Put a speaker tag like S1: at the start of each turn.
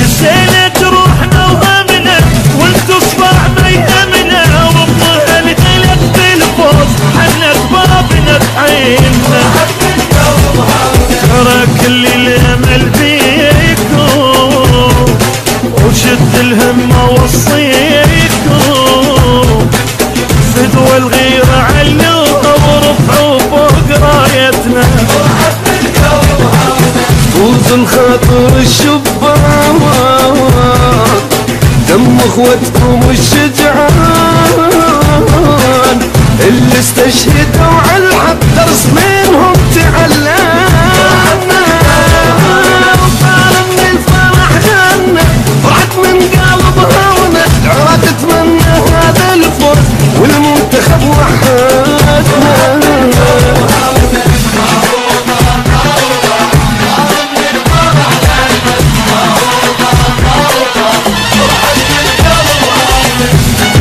S1: نسينا روحنا وهمنا وانتو صفاع ما يهمنا، والله الغلط بالفوز حنا بابنا بعيننا، ترى كل الامل بيكم وشد الهمه وصيكم، فدوى الغيره علوها ورفعوا فوق رايتنا، فوز الخاطر الشبان دم اخوتكم الشجعان اللي استشهدوا على الحق رسمين.